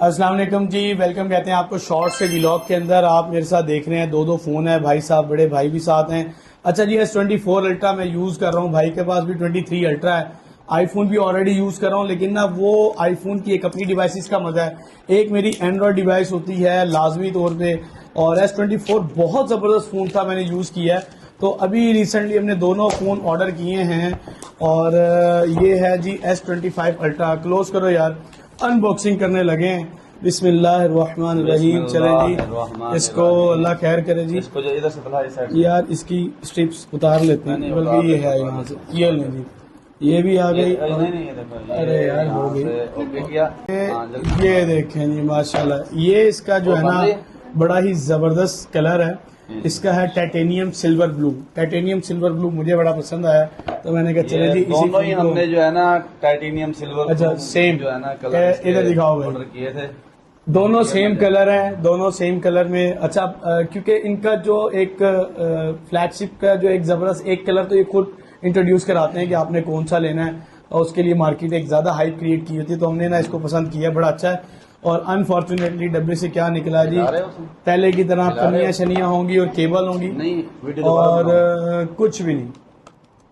अस्सलाम वालेकुम जी, वेलकम कहते हैं आपको शॉर्ट से व्लॉग के अंदर। आप मेरे साथ देख रहे हैं दो फ़ोन है, भाई साहब बड़े भाई भी साथ हैं। अच्छा जी, S24 अल्ट्रा मैं यूज़ कर रहा हूँ, भाई के पास भी 23 अल्ट्रा है। आईफोन भी ऑलरेडी यूज़ कर रहा हूँ, लेकिन ना वो आईफोन की एक अपनी डिवाइसेस का मज़ा है। एक मेरी एंड्रॉयड डिवाइस होती है लाजमी तौर पे, और S24 बहुत ज़बरदस्त फ़ोन था, मैंने यूज़ किया है। तो अभी रिसेंटली हमने दोनों फ़ोन ऑर्डर किए हैं, और ये है जी S25 अल्ट्रा। क्लोज करो यार, अनबॉक्सिंग करने लगे हैं। बिस्मिल्लाहिर्रहमानिर्रहीम। चले जी, इसको अल्लाह खैर करे जी। इसको जो इधर से पहला इस साइड से। यार इसकी स्ट्रिप्स उतार लेते हैं, बल्कि ये है यहाँ से, ये लें जी, ये भी आ गई। नहीं, ये देखो, अरे यार हो गई। ओके किया। हाँ, जल्दी। ये देखें जी, माशाल्लाह, ये इसका जो है ना बड़ा ही जबरदस्त कलर है। इसका है titanium silver blue. Titanium silver blue मुझे बड़ा पसंद आया, तो मैंने कहा चले जी इसी दोनों ही हमने जो है ना टाइटेनियम सिल्वर अच्छा सेम जो है ना कलर इधर दिखाओ भाई। ऑर्डर किए थे। दोनों सेम कलर हैं, दोनों सेम कलर में। अच्छा, क्योंकि इनका जो एक फ्लैगशिप का जो एक जबरदस्त एक कलर तो ये खुद इंट्रोड्यूस कराते हैं कि आपने कौन सा लेना है, और उसके लिए मार्केट एक ज्यादा हाइप क्रिएट की होती है, तो हमने ना इसको पसंद किया, बड़ा अच्छा है। और अनफॉर्चुनेटली डब्बे से क्या निकला जी, पहले की तरह पन्नियां शनियां होंगी और केबल होंगी, और कुछ भी नहीं,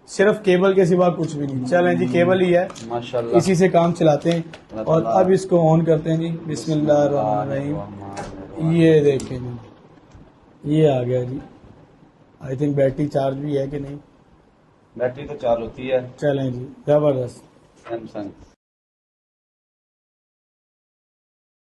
सिर्फ केबल के सिवा कुछ भी नहीं। चलें जी, केबल ही है, माशाल्लाह, इसी से काम चलाते हैं। और अब इसको ऑन करते हैं जी, बिस्मिल्लाहिर्रहमानिर्रहीम। ये देखें जी, ये आ गया जी। आई थिंक बैटरी चार्ज भी है कि नहीं। बैटरी तो चार्ज होती है। चलें जी, जबरदस्त। सैमसंग